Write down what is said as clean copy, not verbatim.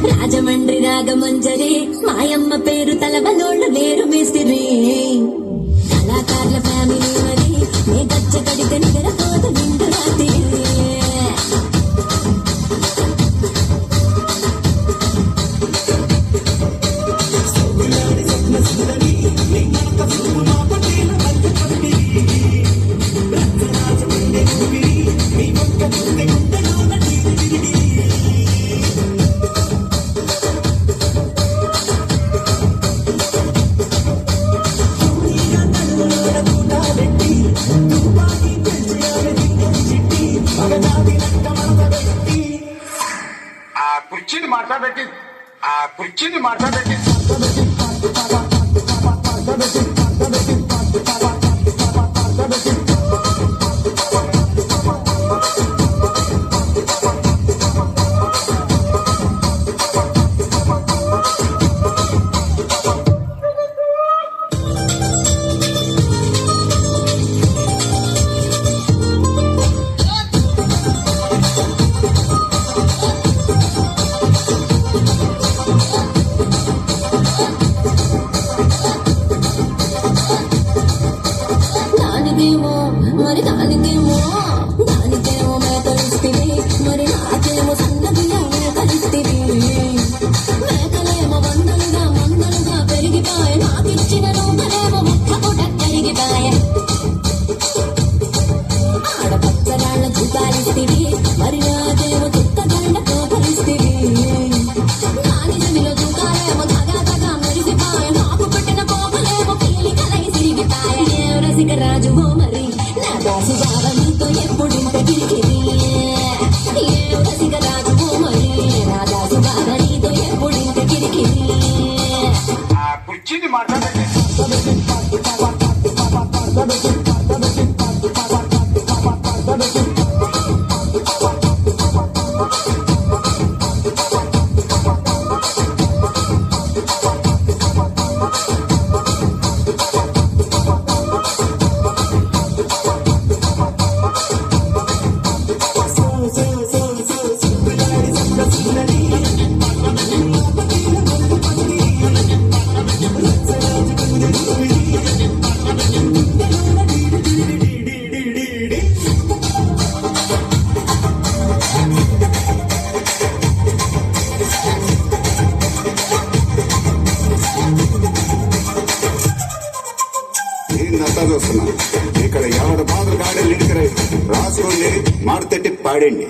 రాజమండ్రి రాగమంజరి మాయమ్మ పేరు తలవలోళ్ళు లేరు మేస్తిరి కళాకారుల ఫ్యామిలీ మరి నే గచ్చ కడితే నిద్రపోతు నిండు రాత్రి కుర్చీని మాట్లాడబెట్టి మరి దానికేమో మేకలిస్తివి మరి నాకేమో సన్నదిగా మేకలిస్తివి మేకలేమో వందలుగా పెరిగిపాయ నాకిచ్చిన నూకలేమో ముక్క పూట కరిగిపాయ ఆడపచ్చరాళ్ళ చూకాలిస్తివి మరి నాకేమో చుక్కగండ కోకలిస్తివి నాని జమిలో చూకాలేమో తగా మెరిసిపాయ నాకు పెట్టిన కోకలేమో పీలి కలై సిరిగిపాయ రసిక రాజువో మరి దాసు బాబా నీతో ఎప్పుడింత గిరిగిరి ఏ రసిక రాజువో మరి నా దాసు బాబా నీతో ఎప్పుడింత గిరిగిరి కుర్చీని మాట్లాడబెట్టి చూస్తున్నా ఇక్కడ ఎవరు బాధలు గాడలు ఇంటికి రాసుకోండి మారుతట్టి పాడండి.